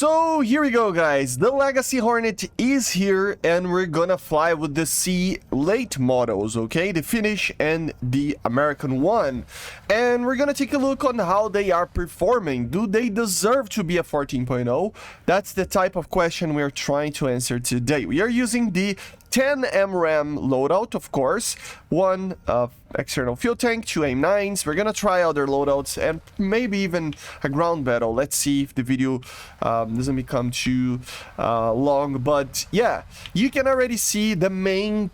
So here we go, guys. The Legacy Hornet is here and we're gonna fly with the C Late models, okay? The Finnish and the American one. And we're gonna take a look on how they are performing. Do they deserve to be a 14.0? That's the type of question we're trying to answer today. We are using the 10 MRAM loadout, of course, one external fuel tank, 2 AIM-9s. We're gonna try other loadouts and maybe even a ground battle. Let's see if the video doesn't become too long. But yeah, you can already see the main,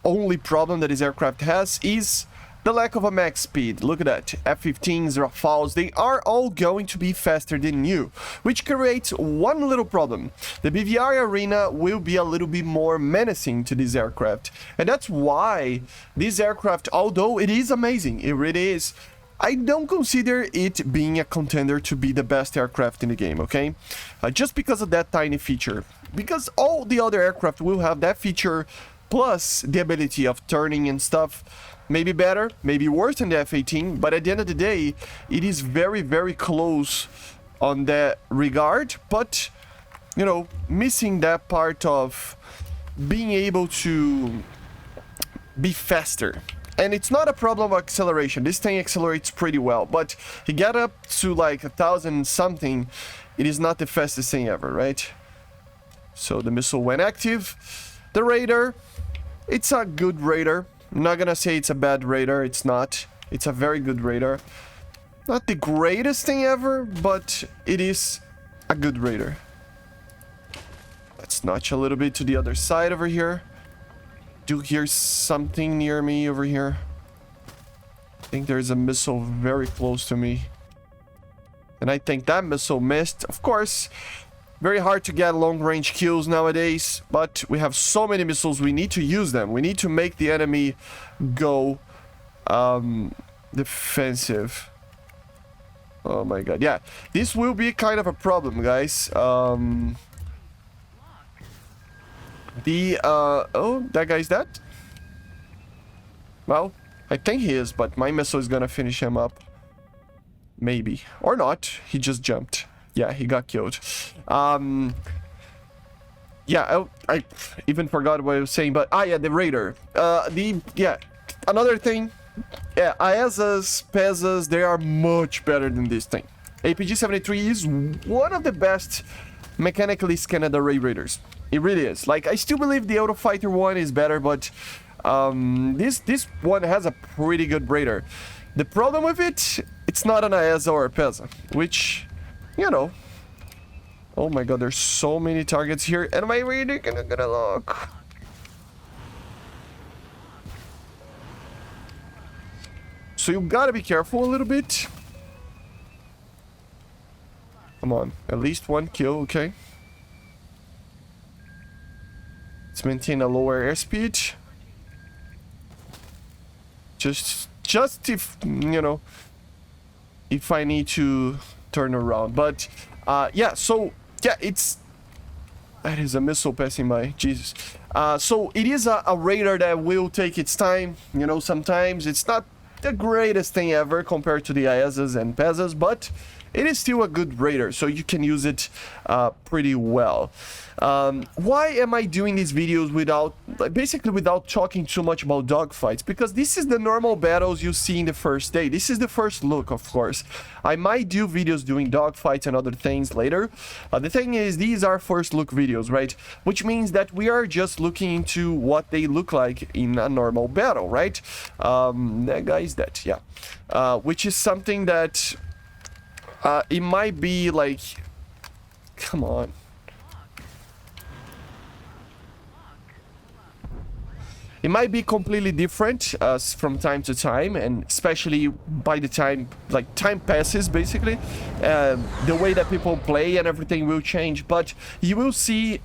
only problem that this aircraft has is the lack of a max speed. Look at that. F-15s, Rafales, they are all going to be faster than you, which creates one little problem. The BVR arena will be a little bit more menacing to this aircraft. And that's why this aircraft, although it is amazing, it really is, I don't consider it being a contender to be the best aircraft in the game, okay? Just because of that tiny feature. Because all the other aircraft will have that feature, plus the ability of turning and stuff. Maybe better, maybe worse than the F-18, but at the end of the day, it is very, very close on that regard. But, you know, missing that part of being able to be faster. And it's not a problem of acceleration. This thing accelerates pretty well, but you get up to like 1,000 something, it is not the fastest thing ever, right? So the missile went active. The radar, it's a good radar. I'm not gonna say it's a bad radar, it's not. It's a very good radar. Not the greatest thing ever, but it is a good radar. Let's notch a little bit to the other side over here. Do hear something near me over here. I think there's a missile very close to me. And I think that missile missed. Of course, very hard to get long-range kills nowadays, but we have so many missiles, we need to use them. We need to make the enemy go defensive. Oh my god, yeah. This will be kind of a problem, guys. Oh, that guy's dead? Well, I think he is, but my missile is gonna finish him up. Maybe. Or not. He just jumped. Yeah, he got killed. Yeah, I even forgot what I was saying, but yeah, the radar. Another thing. Yeah, IESAs, PESAs, they are much better than this thing. APG-73 is one of the best mechanically scanned array radars. It really is. Like, I still believe the Eurofighter one is better, but this one has a pretty good radar. The problem with it, it's not an IESA or a PESA, which, you know. Oh my god, there's so many targets here. And my radar gonna lock. So you gotta be careful a little bit. Come on, at least one kill, okay. Let's maintain a lower airspeed. Just if, you know, if I need to turn around. But yeah, so yeah, that is a missile passing by. Jesus. So it is a radar that will take its time. You know, sometimes it's not the greatest thing ever compared to the IESAs and PESAs, but it is still a good radar, so you can use it pretty well. Why am I doing these videos basically without talking too much about dogfights? Because this is the normal battles you see in the first day. This is the first look, of course. I might do videos doing dogfights and other things later. The thing is, these are first look videos, right? Which means that we are just looking into what they look like in a normal battle, right? That guy is dead, yeah. Which is something that it might be like, come on. It might be completely different from time to time, and especially by the time, time passes, basically. The way that people play and everything will change, but you will see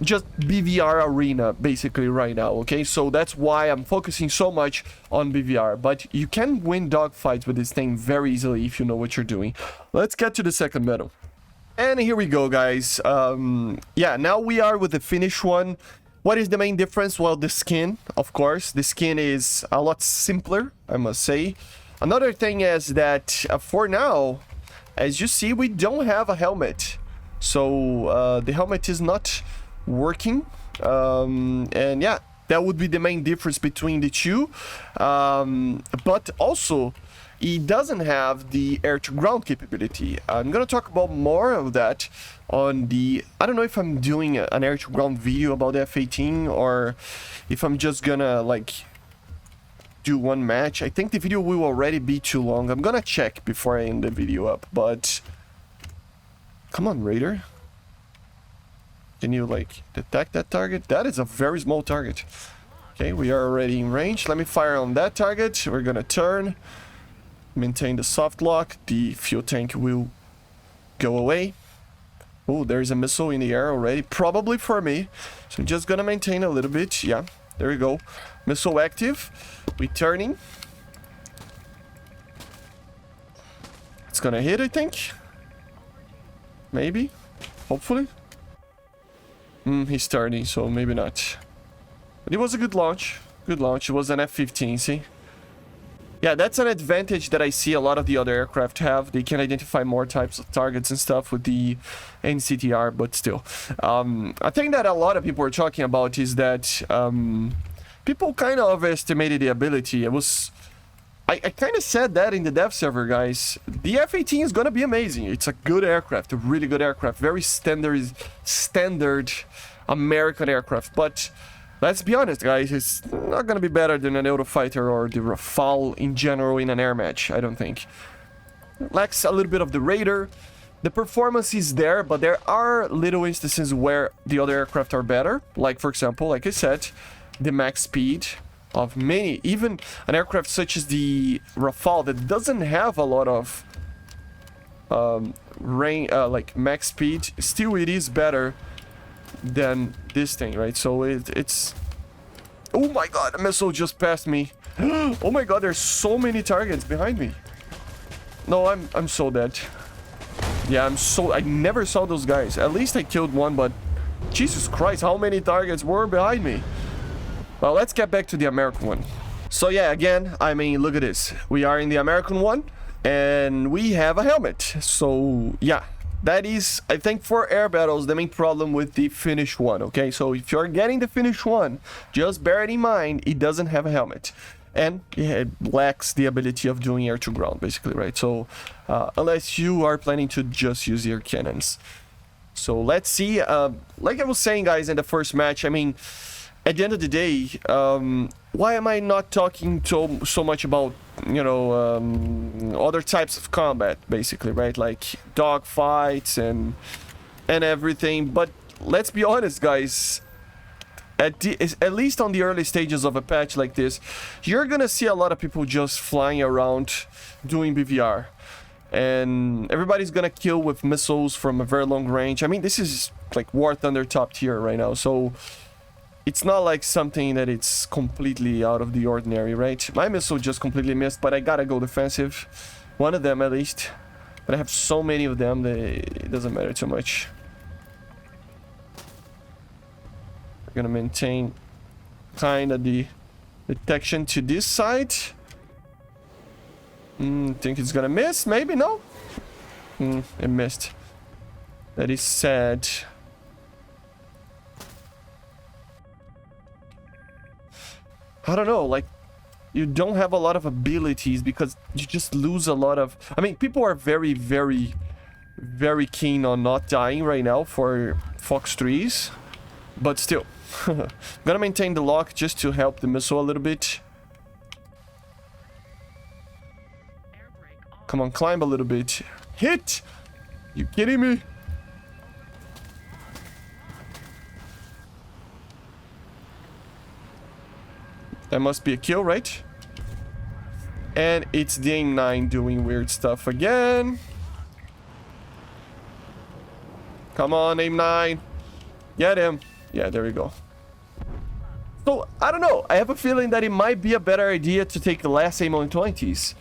just BVR arena basically right now, okay? So that's why I'm focusing so much on BVR, but you can win dogfights with this thing very easily if you know what you're doing. Let's get to the second battle. And here we go, guys. Yeah, now we are with the Finnish one. What is the main difference? Well, the skin, of course. The skin is a lot simpler, I must say. Another thing is that for now, as you see, we don't have a helmet. So the helmet is not working. And yeah, that would be the main difference between the two. But also, it doesn't have the air-to-ground capability. I'm gonna talk about more of that on the... I don't know if I'm doing an air-to-ground video about the F-18 or if I'm just gonna, like, do one match. I think the video will already be too long. I'm gonna check before I end the video up, but... Come on, Raider. Can you, like, detect that target? That is a very small target. Okay, we are already in range. Let me fire on that target. We're gonna turn. Maintain the soft lock. The fuel tank will go away. Oh, there's a missile in the air already. Probably for me. So I'm just gonna maintain a little bit. Yeah, there we go. Missile active. We turning. It's gonna hit, I think. Maybe. Hopefully. He's turning, so maybe not. But it was a good launch. Good launch. It was an F-15C. Yeah, that's an advantage that I see a lot of the other aircraft have. They can identify more types of targets and stuff with the NCTR, but still. I think that a lot of people are talking about is that people kind of overestimated the ability. It was... I kind of said that in the dev server, guys. The F-18 is going to be amazing. It's a good aircraft, a really good aircraft. Very standard American aircraft. But let's be honest, guys. It's not going to be better than an Eurofighter or the Rafale in general in an air match, I don't think. It lacks a little bit of the Raider. The performance is there, but there are little instances where the other aircraft are better. Like, for example, like I said, the max speed of many, even an aircraft such as the Rafale that doesn't have a lot of like max speed, still it is better than this thing, right? So it's... Oh my god, a missile just passed me. Oh my god, there's so many targets behind me. No, I'm so dead. Yeah, I never saw those guys. At least I killed one, but Jesus Christ, how many targets were behind me? Well, let's get back to the American one. So yeah, again, I mean, look at this. We are in the American one, and we have a helmet. So yeah, that is, I think, for air battles, the main problem with the Finnish one, okay? So if you're getting the Finnish one, just bear it in mind, it doesn't have a helmet. And yeah, it lacks the ability of doing air-to-ground, basically, right? So unless you are planning to just use air cannons. So let's see. Like I was saying, guys, in the first match, I mean... At the end of the day, why am I not talking so much about, you know, other types of combat, basically, right? Like dogfights and everything. But let's be honest, guys. At least on the early stages of a patch like this, you're gonna see a lot of people just flying around doing BVR. And everybody's gonna kill with missiles from a very long range. I mean, this is like War Thunder top tier right now, so... It's not like something that it's completely out of the ordinary, right? My missile just completely missed, but I gotta go defensive. One of them, at least. But I have so many of them that it doesn't matter too much. We're gonna maintain kind of the detection to this side. Think it's gonna miss? Maybe, no? It missed. That is sad. I don't know, like, you don't have a lot of abilities because you just lose a lot of... I mean, people are very, very, very keen on not dying right now for Fox 3s. But still, I'm gonna maintain the lock just to help the missile a little bit. Come on, climb a little bit. Hit! You kidding me? That must be a kill, right? And it's the AIM-9 doing weird stuff again. Come on, AIM-9. Get him. Yeah, there we go. So, I don't know. I have a feeling that it might be a better idea to take less AIM-120s.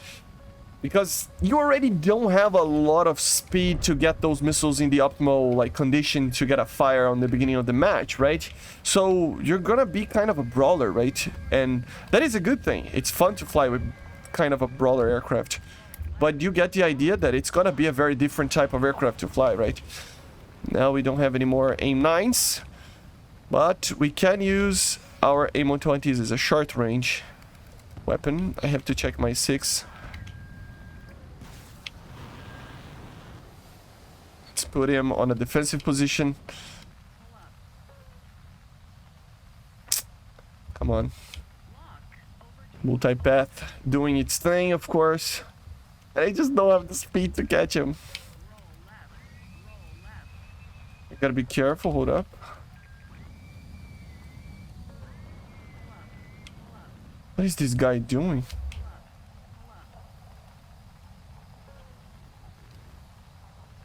Because you already don't have a lot of speed to get those missiles in the optimal like condition to get a fire on the beginning of the match, right? So you're gonna be kind of a brawler, right? And that is a good thing. It's fun to fly with kind of a brawler aircraft. But you get the idea that it's gonna be a very different type of aircraft to fly, right? Now we don't have any more aim 9s, but we can use our aim 120s as a short range weapon. I have to check my 6. Let's put him on a defensive position. Come on. Multi-path doing its thing, of course. And I just don't have the speed to catch him. I gotta be careful, hold up. What is this guy doing?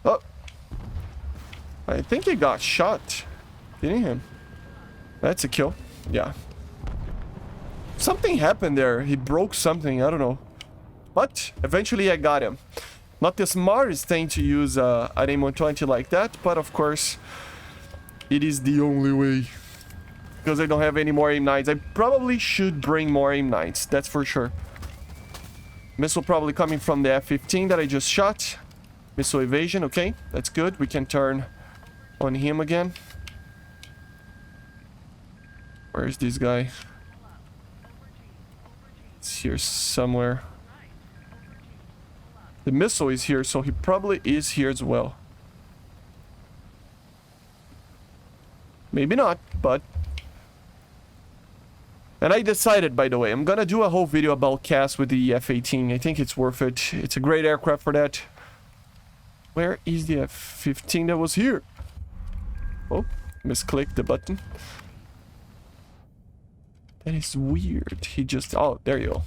Oh! I think he got shot. Didn't he? That's a kill. Yeah. Something happened there. He broke something. I don't know. But eventually I got him. Not the smartest thing to use an aim-120 like that. But of course, it is the only way. Because I don't have any more aim 9s. I probably should bring more aim 9s. That's for sure. Missile probably coming from the F-15 that I just shot. Missile evasion. Okay, that's good. We can turn on him again. Where is this guy? It's here somewhere. The missile is here, so he probably is here as well. Maybe not, but... And I decided, by the way, I'm gonna do a whole video about CAS with the F-18. I think it's worth it. It's a great aircraft for that. Where is the F-15 that was here? Oh, misclicked the button. That is weird. He just... Oh, there you go.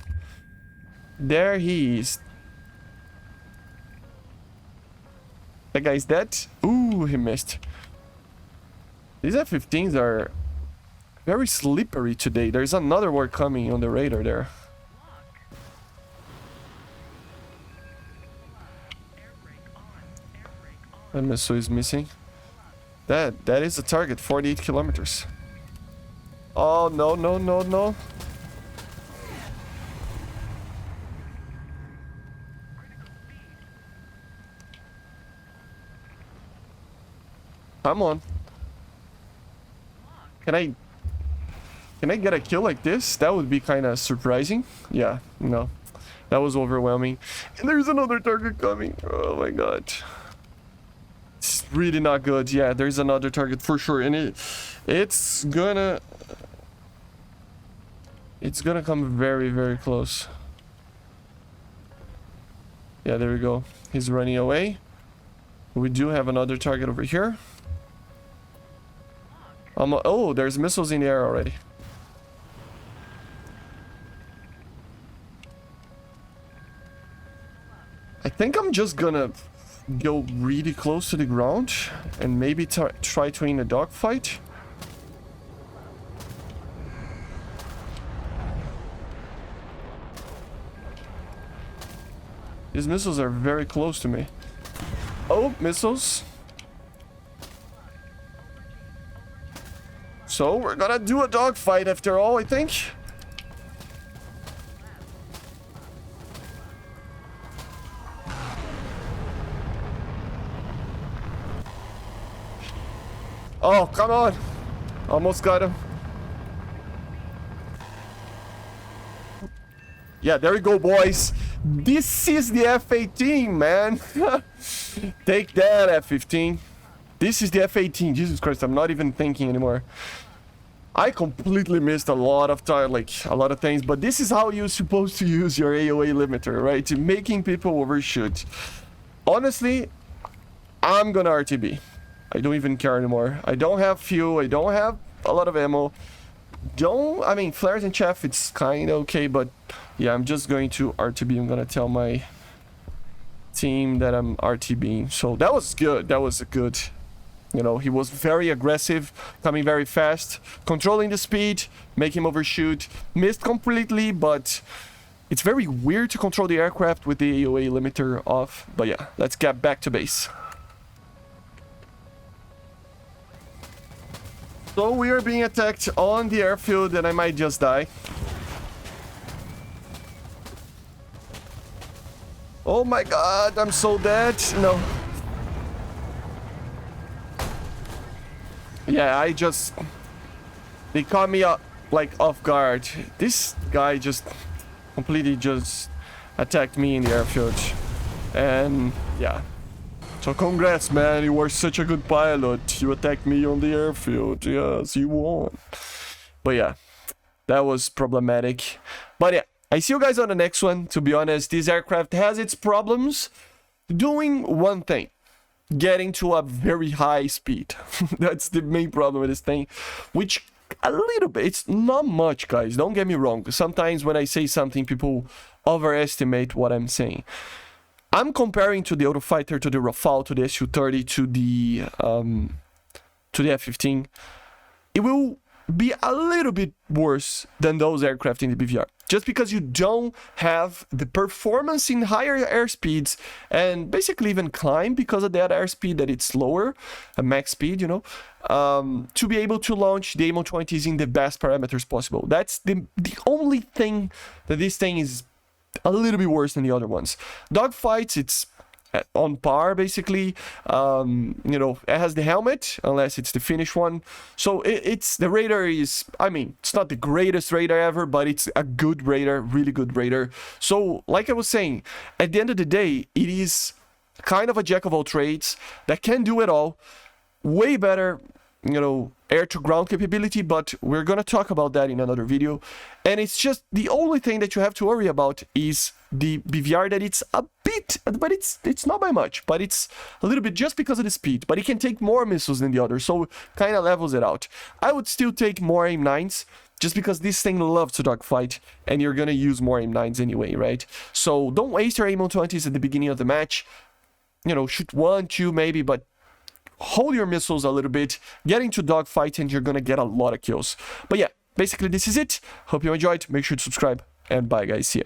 There he is. That guy's dead. Ooh, he missed. These F-15s are very slippery today. There's another one coming on the radar there. That missile is missing. That is a target, 48 kilometers. Oh, no, no, no, no. Come on. Can I get a kill like this? That would be kind of surprising. Yeah, no. That was overwhelming. And there's another target coming. Oh my god. It's really not good. Yeah, there's another target for sure. And it's gonna come very, very close. Yeah, there we go. He's running away. We do have another target over here. Oh, there's missiles in the air already. I think I'm just gonna go really close to the ground and maybe try to win a dogfight. These missiles are very close to me. Oh, missiles. So we're gonna do a dogfight after all, I think. Oh, come on. Almost got him. Yeah, there we go, boys. This is the F-18, man. Take that, F-15. This is the F-18. Jesus Christ, I'm not even thinking anymore. I completely missed a lot of time, like a lot of things, but this is how you're supposed to use your AOA limiter, right? To making people overshoot. Honestly, I'm gonna RTB. I don't even care anymore. I don't have fuel. I don't have a lot of ammo. I mean, flares and chaff, it's kind of okay, but yeah, I'm just going to RTB. I'm gonna tell my team that I'm RTBing. So that was good. That was a good... You know, he was very aggressive, coming very fast, controlling the speed, make him overshoot. Missed completely, but it's very weird to control the aircraft with the AOA limiter off. But yeah, let's get back to base. So we are being attacked on the airfield and I might just die. Oh my god, I'm so dead. No. Yeah, they caught me up, like, off guard. This guy just completely just attacked me in the airfield. And yeah. So congrats, man. You were such a good pilot. You attacked me on the airfield. Yes, you won. But yeah, that was problematic. But yeah, I see you guys on the next one. To be honest, this aircraft has its problems doing one thing. Getting to a very high speed. That's the main problem with this thing. Which, a little bit, it's not much, guys. Don't get me wrong. Sometimes when I say something, people overestimate what I'm saying. I'm comparing to the Eurofighter, to the Rafale, to the Su-30, to the F-15. It will be a little bit worse than those aircraft in the BVR. Just because you don't have the performance in higher airspeeds and basically even climb because of that airspeed that it's lower, a max speed, you know, to be able to launch the AIM-120s in the best parameters possible. That's the only thing that this thing is a little bit worse than the other ones. Dogfights, it's on par basically. You know, it has the helmet unless it's the Finnish one, so it's the radar is, I mean, it's not the greatest radar ever, but it's a good radar, really good radar. So like I was saying, at the end of the day, it is kind of a jack of all trades that can do it all. Way better, you know, air to ground capability, but we're gonna talk about that in another video. And it's just the only thing that you have to worry about is the BVR, that it's a bit, but it's not by much, but it's a little bit just because of the speed. But it can take more missiles than the others, so kind of levels it out. I would still take more AIM-9s just because this thing loves to dogfight, and you're gonna use more AIM-9s anyway, right? So don't waste your AIM-120s at the beginning of the match. You know, shoot 1, 2 maybe, but hold your missiles a little bit, get into dogfight, and you're gonna get a lot of kills. But yeah, basically this is it. Hope you enjoyed. Make sure to subscribe, and bye guys, see ya.